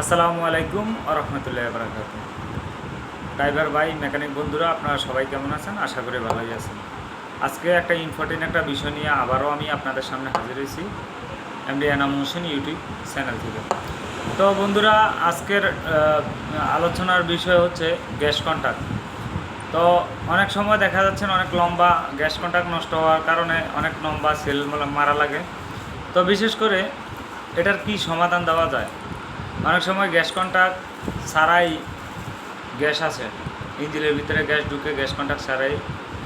আসসালামু আলাইকুম ওয়া রাহমাতুল্লাহি ওয়া বারাকাতুহু। ড্রাইভার ভাই, মেকানিক বন্ধুরা, আপনারা সবাই কেমন আছেন? আশা করি ভালোই আছেন। আজকে একটা ইম্পর্টেন্ট একটা বিষয় নিয়ে আবারও আমি আপনাদের সামনে হাজির হয়েছি MD Enam Hossain YouTube channel থেকে। তো বন্ধুরা, আজকের আলোচনার বিষয় হচ্ছে গ্যাস কন্ট্যাক্ট। তো অনেক সময় দেখা যাচ্ছে অনেক লম্বা গ্যাস কন্ট্যাক্ট নষ্ট হওয়ার কারণে অনেক লম্বা সেল মারা লাগে। তো বিশেষ করে এটার কি সমাধান দেওয়া যায়? অনেক সময় গ্যাস কন্ট্যাক্ট ছাড়াই গ্যাস আসে, ইঞ্জিনের ভিতরে গ্যাস ঢুকে গ্যাস কন্ট্যাক্ট ছাড়াই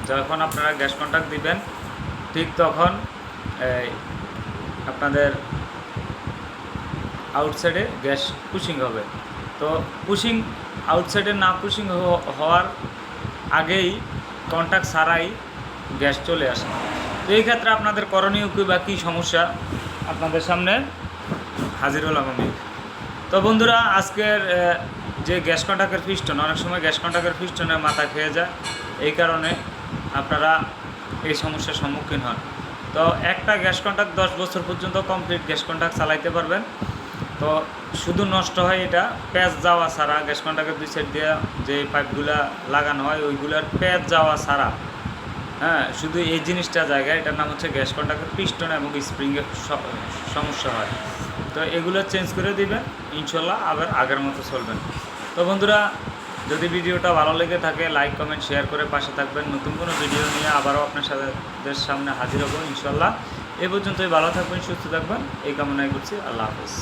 যখন আপনারা গ্যাস কন্ট্যাক্ট দিবেন ঠিক তখন আপনাদের আউটসাইডে গ্যাস পুশিং হবে। তো পুশিং আউটসাইডে না পুশিং হওয়ার আগেই কন্ট্যাক্ট ছাড়াই গ্যাস চলে আসে। তো এই ক্ষেত্রে আপনাদের করণীয় কী বা কী সমস্যা আপনাদের সামনে হাজির হলাম আমি। তো বন্ধুরা, আজকের যে গ্যাস কন্ট্যাক্টের পিস্টন, অনেক সময় গ্যাস কন্ট্যাক্টের পিস্টনে মাথা খেয়ে যায়, এই কারণে আপনারা এই সমস্যার সম্মুখীন হন। তো একটা গ্যাস কন্ট্যাক্ট 10 বছর পর্যন্ত কমপ্লিট গ্যাস কন্ট্যাক্ট চালাইতে পারবেন। তো শুধু নষ্ট হয় এটা প্যাচ যাওয়া ছাড়া, গ্যাস কন্ট্যাক্টের দুই সাইড দিয়ে যে পাইপগুলা লাগানো হয় ওইগুলার প্যাচ যাওয়া ছাড়া, হ্যাঁ, শুধু এই জিনিসটা জায়গায়, এটার নাম হচ্ছে গ্যাস কন্ট্যাক্টের পিস্টন এবং স্প্রিংয়ের সমস্যা হয়। তো এগুলো চেঞ্জ করে দিবেন, ইনশাল্লাহ আবার আগের মতো চলবেন। তো বন্ধুরা, যদি ভিডিওটা ভালো লেগে থাকে লাইক কমেন্ট শেয়ার করে পাশে থাকবেন। নতুন কোনো ভিডিও নিয়ে আবারও আপনার সামনে হাজির হবো ইনশাল্লাহ। এ পর্যন্তই ভালো থাকবেন, সুস্থ থাকবেন, এই কামনাই করছি। আল্লাহ হাফেজ।